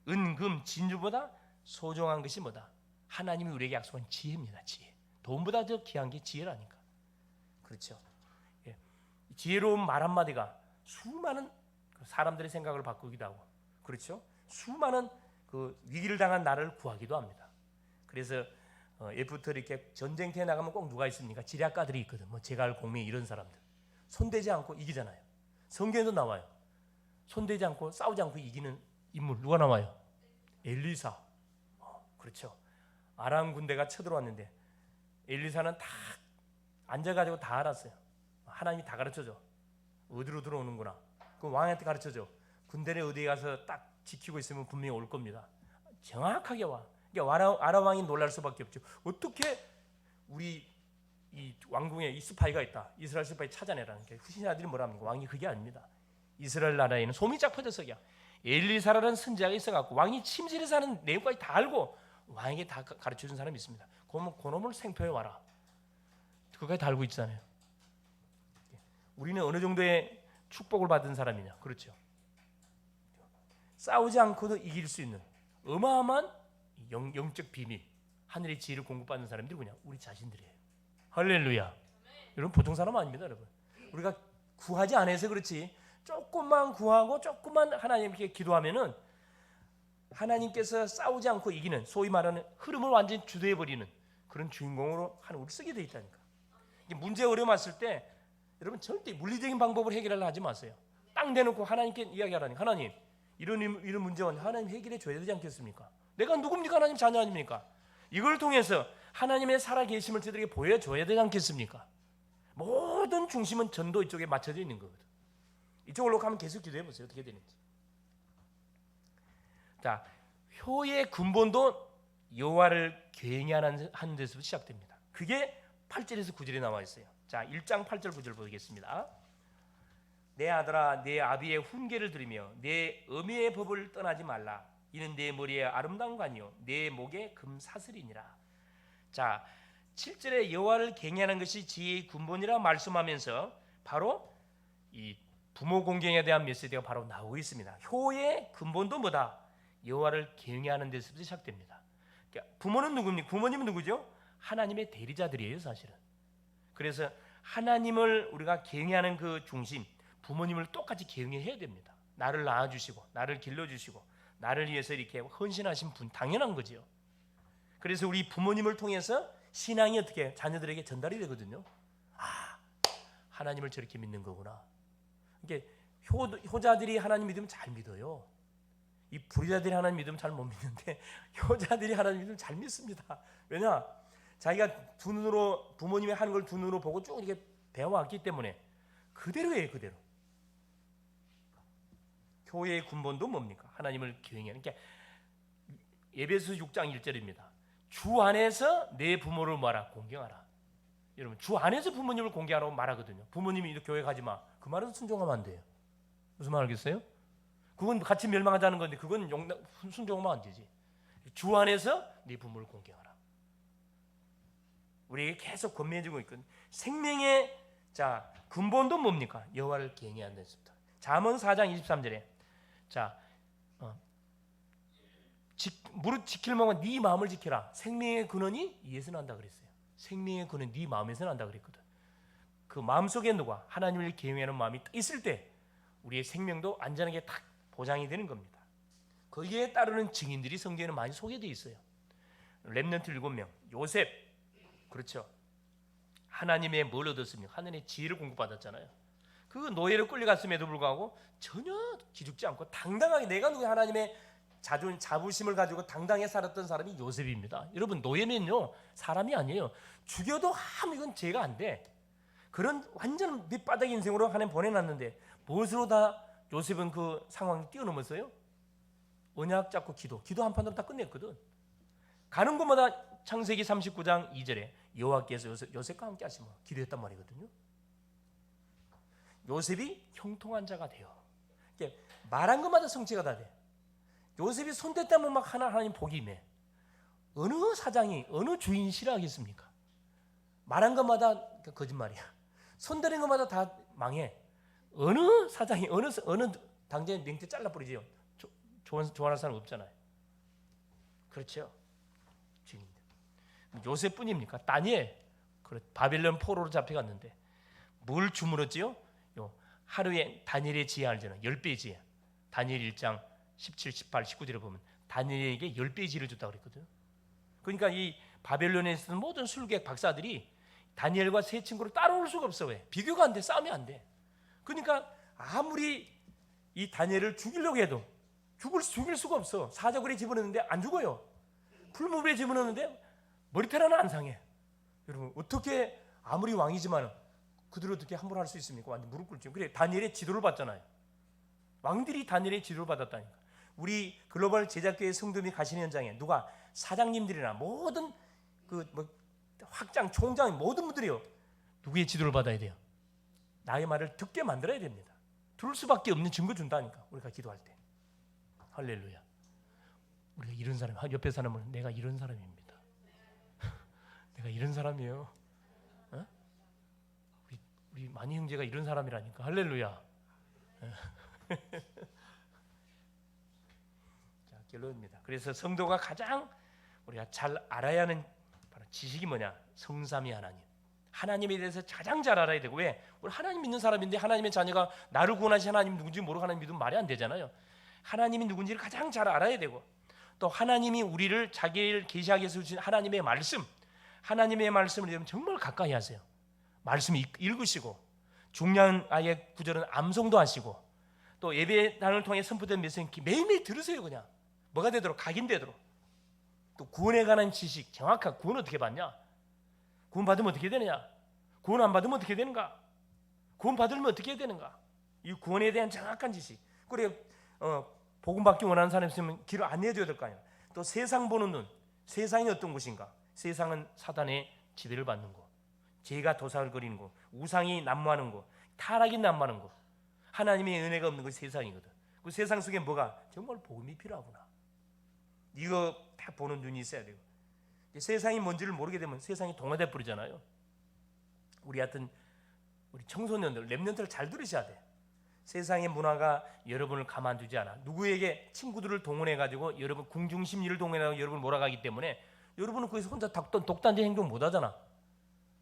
은금 진주보다 소중한 것이 뭐다? 하나님이 우리에게 약속한 지혜입니다. 지혜. 돈보다 더 귀한 게 지혜라니까. 그렇죠. 예. 지혜로운 말 한마디가 수많은 사람들의 생각을 바꾸기도 하고, 그렇죠. 수많은 그 위기를 당한 나를 구하기도 합니다. 그래서 예부터 이렇게 전쟁터에 나가면 꼭 누가 있습니까? 지략가들이 있거든. 뭐 제갈 공명 이런 사람들. 손대지 않고 이기잖아요. 성경에도 나와요. 손대지 않고 싸우지 않고 이기는 인물 누가 나와요? 엘리사. 그렇죠. 아람 군대가 쳐들어왔는데 엘리사는 다 앉아가지고 다 알았어요. 하나님이 다 가르쳐줘. 어디로 들어오는구나. 그 왕한테 가르쳐줘. 군대를 어디에 가서 딱 지키고 있으면 분명히 올 겁니다. 정확하게 와. 그러니까 아람 왕이 놀랄 수밖에 없죠. 어떻게 우리 이 왕궁에 이 스파이가 있다. 이스라엘 스파이 찾아내라는 게 후신자들이 뭐라 합니까? 왕이 그게 아닙니다. 이스라엘 나라에는 소문이 쫙 퍼져서 엘리사라는 선지자가 있어갖고 왕이 침실에 사는 내용까지 다 알고 왕에게 다 가르쳐준 사람이 있습니다. 그놈을 생표해 와라. 그거까지 다 알고 있잖아요. 우리는 어느 정도의 축복을 받은 사람이냐? 그렇죠. 싸우지 않고도 이길 수 있는 어마어마한 영적 비밀, 하늘의 지혜를 공급받는 사람들이 그냥 우리 자신들이에요. 할렐루야. 여러분 보통 사람 아닙니다, 여러분. 우리가 구하지 않아서 그렇지. 조금만 구하고 조금만 하나님께 기도하면은 하나님께서 싸우지 않고 이기는, 소위 말하는 흐름을 완전히 주도해 버리는 그런 주인공으로 우리 쓰게 돼 있다니까. 문제 어려움 왔을 때 여러분 절대 물리적인 방법으로 해결하려 하지 마세요. 딱 내놓고 하나님께 이야기하라니까. 하나님 이런 문제는 하나님 해결해 줘야 되지 않겠습니까? 내가 누굽니까? 하나님 자녀 아닙니까? 이걸 통해서 하나님의 살아계심을 저들에게 보여줘야 되지 않겠습니까? 모든 중심은 전도 이쪽에 맞춰져 있는 거거든. 이쪽으로 가면 계속 기도해 보세요. 어떻게 되는지. 자, 효의 근본도 여호와를 경외하는 데서부터 시작됩니다. 그게 8절에서 9절에 나와 있어요. 자, 1장 8절 9절 보겠습니다. 내 아들아 내 아비의 훈계를 들으며 내 어미의 법을 떠나지 말라. 이는 내 머리에 아름다운 관이요 내 목에 금사슬이니라. 자, 7절에 여호와를 경외하는 것이 지혜의 근본이라 말씀하면서 바로 이 부모 공경에 대한 메시지가 바로 나오고 있습니다. 효의 근본도 뭐다? 여호와를 경외하는 데서부터 시작됩니다. 그러니까 부모는 누굽니까? 부모님은 누구죠? 하나님의 대리자들이에요, 사실은. 그래서 하나님을 우리가 경외하는 그 중심, 부모님을 똑같이 경외해야 됩니다. 나를 낳아주시고 나를 길러주시고 나를 위해서 이렇게 헌신하신 분, 당연한 거죠. 그래서 우리 부모님을 통해서 신앙이 어떻게 자녀들에게 전달이 되거든요. 아, 하나님을 저렇게 믿는 거구나. 이게 효자들이 하나님 믿으면 잘 믿어요. 이 불효자들이 하나님 믿으면 잘 못 믿는데 효자들이 하나님 믿으면 잘 믿습니다. 왜냐? 자기가 두 눈으로 부모님이 하는 걸 두 눈으로 보고 쭉 이렇게 배워왔기 때문에 그대로예요, 그대로. 교회의 근본도 뭡니까? 하나님을 경외하는. 그러니까 에베소 6장 1절입니다. 주 안에서 내 부모를 뭐하라? 공경하라. 여러분, 주 안에서 부모님을 공경하라고 말하거든요. 부모님이 교회 가지 마. 그 말은 순종하면 안 돼요. 무슨 말 알겠어요? 그건 같이 멸망하자는 건데 그건 순종하면 안 되지. 주 안에서 네 부모를 공경하라. 우리에게 계속 권면해주고 있거든요. 생명의 자 근본도 뭡니까? 여호와를 경외하는 데서부터. 잠언 4장 23절에 자 무릇 지킬 만한 네 마음을 지켜라. 생명의 근원이 이에서 난다 그랬어요. 생명의 근원 네 마음에서 난다 그랬거든. 그 마음속에 누가 하나님을 경외하는 마음이 있을 때 우리의 생명도 안전하게 딱 보장이 되는 겁니다. 거기에 따르는 증인들이 성경에는 많이 소개되어 있어요. 렘넌트 7명, 요셉, 그렇죠. 하나님의 뭘 얻었습니까? 하나님의 지혜를 공급받았잖아요. 그 노예로 끌려갔음에도 불구하고 전혀 기죽지 않고 당당하게 내가 누구 하나님의 자부심을 가지고 당당히 살았던 사람이 요셉입니다. 여러분, 노예면요 사람이 아니에요. 죽여도 이건 죄가 안 돼. 그런 완전 밑바닥 인생으로 하나님 보내놨는데 무엇으로 다 요셉은 그 상황을 뛰어넘었어요? 언약 잡고 기도 한 판으로 다 끝냈거든. 가는 곳마다 창세기 39장 2절에 여호와께서 요셉과 함께 하시며 기도했단 말이거든요. 요셉이 형통한 자가 돼요. 말한 것마다 성취가 다 돼. 요셉이 손댔다면 막 하나님 복이 임해. 어느 사장이 어느 주인이 싫어하겠습니까? 말한 것마다 거짓말이야. 손대는 것마다 다 망해. 어느 사장이 어느 당장에 맹태 잘라버리죠. 좋아하는 사람 없잖아요. 그렇죠. 주인들. 요셉뿐입니까? 다니엘 바벨론 포로로 잡혀갔는데 뭘 주물었지요? 하루에 다니엘의 지혜 알잖아요. 10배의 지혜. 다니엘 1장 17, 18, 19절에 보면 다니엘에게 10배의 지혜를 줬다고 그랬거든요. 그러니까 이 바벨론에 있는 모든 술객 박사들이 다니엘과 세 친구를 따라올 수가 없어. 왜? 비교가 안 돼. 싸움이 안 돼. 그러니까 아무리 이 다니엘을 죽이려고 해도 죽일 수가 없어. 사자굴에 집어넣는데 안 죽어요. 풀무불에 집어넣는데 머리털 하나 안 상해. 여러분, 어떻게 아무리 왕이지만 그들을 어떻게 함부로 할 수 있습니까? 완전 무릎 꿇죠. 그래, 다니엘의 지도를 받잖아요. 왕들이 다니엘의 지도를 받았다니까. 우리 글로벌 제작교회 성도들이 가시는 현장에 누가 사장님들이나 모든 확장, 총장 모든 분들이요. 누구의 지도를 받아야 돼요? 나의 말을 듣게 만들어야 됩니다. 들을 수밖에 없는 증거 준다니까. 우리가 기도할 때. 할렐루야. 우리가 이런 사람, 옆에 사람은 내가 이런 사람입니다. 내가 이런 사람이에요. 어? 우리 만희 형제가 이런 사람이라니까. 할렐루야. 자, 결론입니다. 그래서 성도가 가장 우리가 잘 알아야 하는 바로 지식이 뭐냐? 성삼위 하나님. 하나님에 대해서 가장 잘 알아야 되고. 왜? 우리 하나님 믿는 사람인데 하나님의 자녀가 나를 구원하신 하나님 누군지 모르고 하나님 믿으면 말이 안 되잖아요. 하나님이 누군지를 가장 잘 알아야 되고, 또 하나님이 우리를 자기를 계시하기 위해서 주신 하나님의 말씀, 하나님의 말씀을 여러분 정말 가까이 하세요. 말씀 읽으시고, 중요한 아예 구절은 암송도 하시고, 또 예배단을 통해 선포된 메시지 매일매일 들으세요. 그냥 뭐가 되도록 각인되도록. 또 구원에 관한 지식, 정확한 구원 어떻게 받냐? 구원 받으면 어떻게 되느냐? 구원 안 받으면 어떻게 되는가? 구원 받으면 어떻게 해야 되는가? 이 구원에 대한 정확한 지식. 그래, 복음 받기 원하는 사람이 있으면 길을 안내해 줘야 될 거 아니야. 또 세상 보는 눈, 세상이 어떤 곳인가? 세상은 사단의 지배를 받는 곳, 죄가 도살거리는 곳, 우상이 난무하는 곳, 타락이 난무하는 곳, 하나님의 은혜가 없는 곳이 세상이거든. 그 세상 속에 뭐가 정말 복음이 필요하구나. 이거 다 보는 눈이 있어야 되고, 세상이 뭔지를 모르게 되면 세상이 동화돼 버리잖아요. 우리 청소년들, 렘넌트를 잘 들으셔야 돼. 세상의 문화가 여러분을 가만두지 않아. 누구에게 친구들을 동원해 가지고 여러분 궁중심리를 동원해서 여러분을 몰아가기 때문에 여러분은 거기서 혼자 독단적 행동 못 하잖아.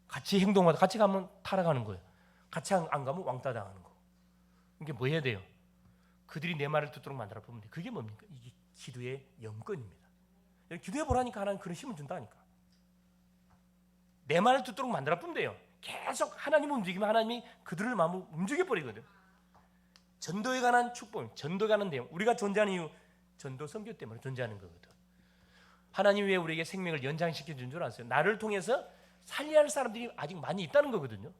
같이 행동하다 같이 가면 타락하는 거예요. 같이 안 가면 왕따 당하는 거. 이게 뭐 해야 돼요? 그들이 내 말을 듣도록 만들어 보면 돼. 그게 뭡니까? 이게 기도의 영권입니다. 기도해 보라니까 하나님 그런 힘을 준다니까. 내 말을 듣도록 만들어 보면 돼요. 계속 하나님 움직이면 하나님이 그들을 마음을 움직여 버리거든. 전도에 관한 축복, 전도에 관한 내용. 우리가 존재하는 이유, 전도 선교 때문에 존재하는 거거든. 하나님 왜 우리에게 생명을 연장시켜 준 줄 아세요? 나를 통해서 살려야 할 사람들이 아직 많이 있다는 거거든요.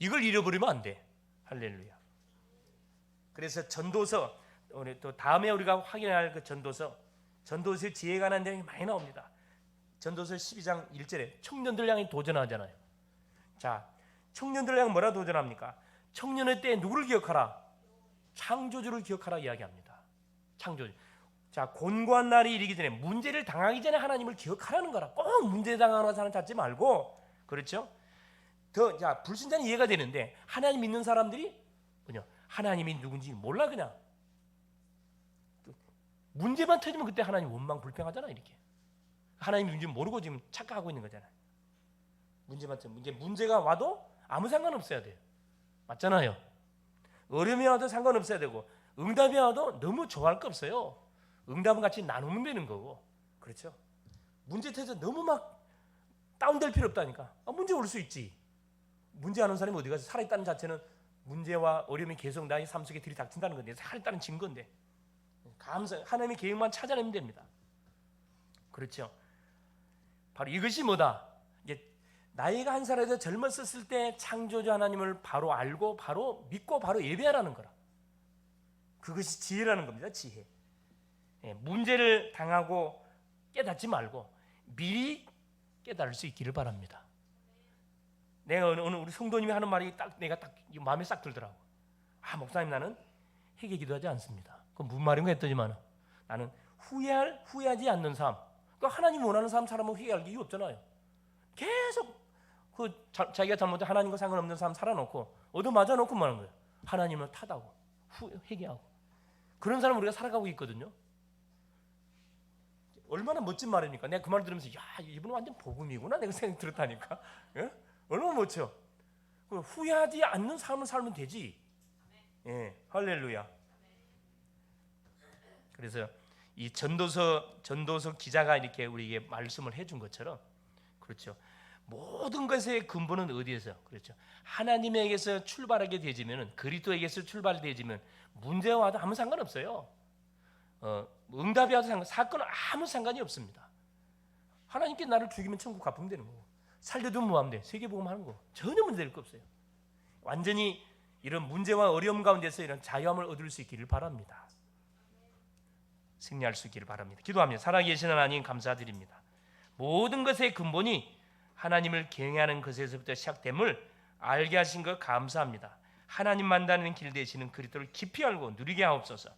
이걸 잃어버리면 안 돼. 할렐루야. 그래서 전도서, 또 다음에 우리가 확인할 그 전도서의 지혜에 관한 내용이 많이 나옵니다. 전도서 12장 1절에 청년들 향해 도전하잖아요. 자, 청년들 향해 뭐라 도전합니까? 청년의 때에 누구를 기억하라? 창조주를 기억하라 이야기합니다. 창조주. 자, 곤고한 날이 이르기 전에, 문제를 당하기 전에 하나님을 기억하라는 거라. 꼭 문제 당하는 사람 찾지 말고, 그렇죠? 자, 불신자는 이해가 되는데 하나님 믿는 사람들이 뭐냐? 하나님이 누군지 몰라. 그냥 문제만 터지면 그때 하나님 원망 불평하잖아. 이렇게 하나님 누군지 모르고 지금 착각하고 있는 거잖아요. 문제만 터지면, 문제가 와도 아무 상관없어야 돼요. 맞잖아요. 어려움이 와도 상관없어야 되고, 응답이 와도 너무 좋아할 거 없어요. 응답은 같이 나누면 되는 거고, 그렇죠? 문제 터져 너무 막 다운될 필요 없다니까. 문제 올 수 있지. 문제 안 온 사람이 어디 가서 살아있다는 자체는 문제와 어려움이 계속 나의 삶 속에 들이닥친다는 건데, 살아있다는 증거인데, 감사, 하나님의 계획만 찾아내면 됩니다. 그렇죠? 바로 이것이 뭐다? 이게 나이가 한 살에서 젊었을 때 창조주 하나님을 바로 알고 바로 믿고 바로 예배하라는 거라. 그것이 지혜라는 겁니다. 지혜. 문제를 당하고 깨닫지 말고 미리 깨달을 수 있기를 바랍니다. 내가 오늘 우리 성도님이 하는 말이 내가 마음에 싹 들더라고. 목사님, 나는 회개 기도하지 않습니다. 그건 무슨 말인가 했더니만, 나는 후회하지 않는 삶. 그러니까 하나님 원하는 삶 살아면 회개할 이유 없잖아요. 계속 자기가 잘못한 하나님과 상관없는 삶 살아놓고 얻어맞아 놓고 말하는 거예요. 하나님을 탓하고 회개하고. 그런 사람 우리가 살아가고 있거든요. 얼마나 멋진 말입니까? 내가 그 말 들으면서 이분은 완전 복음이구나 내가 생각 들었다니까. 예? 얼마나 멋져. 후회하지 않는 삶을 살면 되지. 할렐루야. 그래서 이 전도서 기자가 이렇게 우리에게 말씀을 해준 것처럼, 그렇죠, 모든 것의 근본은 어디에서, 그렇죠, 하나님에게서 출발하게 되지면, 그리스도에게서 출발되지면 문제와 와도 아무 상관없어요. 응답이 와도 사건은 아무 상관이 없습니다. 하나님께 나를 죽이면 천국 갚으면 되는 거고, 살려두면 뭐하면 돼? 세계복음 하는 거. 전혀 문제될 거 없어요. 완전히 이런 문제와 어려움 가운데서 이런 자유함을 얻을 수 있기를 바랍니다. 승리할 수 있기를 바랍니다. 기도합니다. 살아계신 하나님 감사드립니다. 모든 것의 근본이 하나님을 경외하는 것에서부터 시작됨을 알게 하신 것 감사합니다. 하나님만 다니는 길 되시는 그리스도를 깊이 알고 누리게 하옵소서.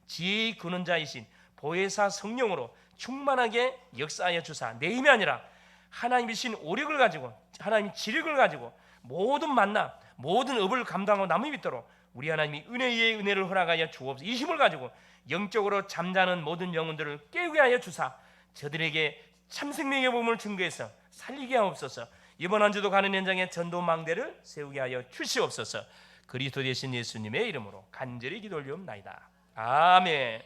지혜의 근원자이신 보혜사 성령으로 충만하게 역사하여 주사, 내 힘이 아니라 하나님이신 오력을 가지고, 하나님의 지력을 가지고 모든 만나, 모든 업을 감당하고 남을 믿도록 우리 하나님이 은혜의 은혜를 허락하여 주옵소서. 이 힘을 가지고 영적으로 잠자는 모든 영혼들을 깨우게 하여 주사, 저들에게 참 생명의 복음을 증거해서 살리게 하옵소서. 이번 한 주도 가는 현장에 전도 망대를 세우게 하여 주시옵소서. 그리스도 되신 예수님의 이름으로 간절히 기도 올리옵나이다. 아멘.